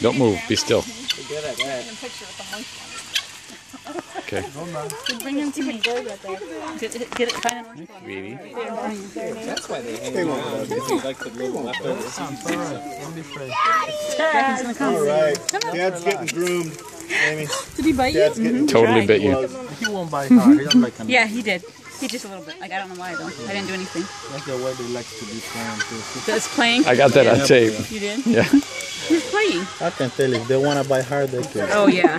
Don't move. Be still. Good at that. Okay. Bring him to me. Get it. Find him. Sweetie. That's why they hang around. Because they like to move leftovers. All right. Dad's getting groomed, Amy. Did he bite you? Totally bit you. He won't bite hard. He don't like him. Yeah, he did. He just a little bit. Like, I don't know why though. I didn't do anything. That's the way they like to be playing too. Just playing. I got that on tape. You did? Yeah. He's playing. I can tell if they want to bite hard, they can. Oh yeah.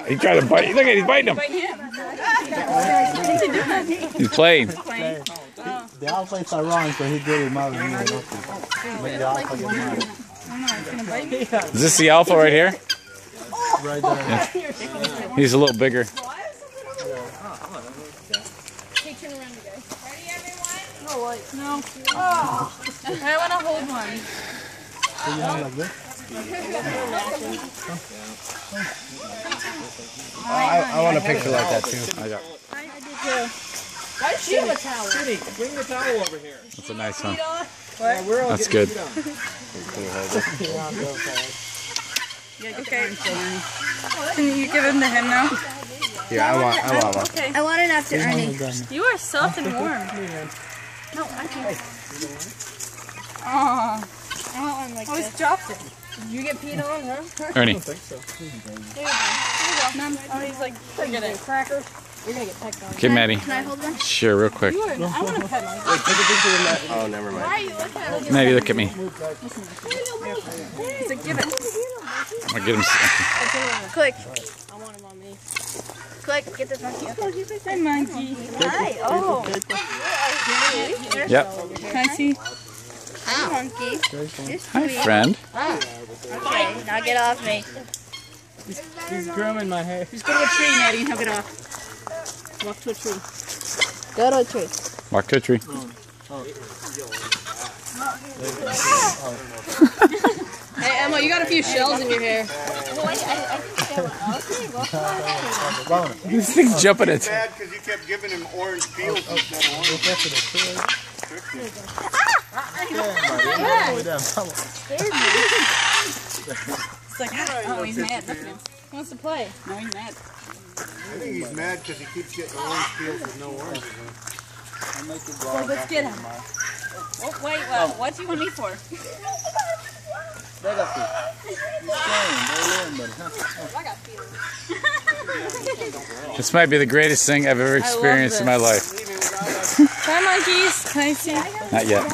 He tried to bite. Look at he's biting him. He's playing. The alphas are wrong, so he did him out. Make the alpha get mad. Is this the alpha right here? Right there. Yeah. He's a little bigger. Hey, turn around, you guys. Ready, everyone? No. Oh. I want to hold one. So you have like this? I want a picture like that too. I got. City, bring the towel over here. That's a nice one. We're all That's good. Okay. Can you give him to him now? Yeah, I want one. Okay. I want it after Ernie. You are soft and warm. No, I can't. Oh, I want one like always this. dropped it. Did you get peed on, huh? Ernie. There you go. Mom, oh, he's like, forget it. Crackers. You're gonna get pecked on. Okay, Maddie. Can I hold one? Sure, real quick. I want to pet Mike. Wait, take a picture of that. Oh, never mind. Why are you looking at me? Maddie, look at me. He's like, give it. I'm gonna get him. Click. I want him on me. Click. Get this monkey. Hi, monkey. Hi. Oh. Yep. Can I see? Hi, monkey. You're Hi, sweet. friend. Okay, now get off me. He's grooming my hair. Just go to a tree, Maddie, and hug it off. Walk to a tree. Go to a tree. Walk to a tree. Hey, Emma, you got a few shells in your hair. This thing's jumping it. Bad because you kept giving him orange peels instead of orange. It's like, oh, he's mad. Look at him. He wants to play. No, he's mad. I think he's mad because he keeps getting orange peels with no oranges in. Well, let's get him. Oh, wait, what do you want me for? I got This might be the greatest thing I've ever experienced in my life. Bye, monkeys. Can I see? Not yet.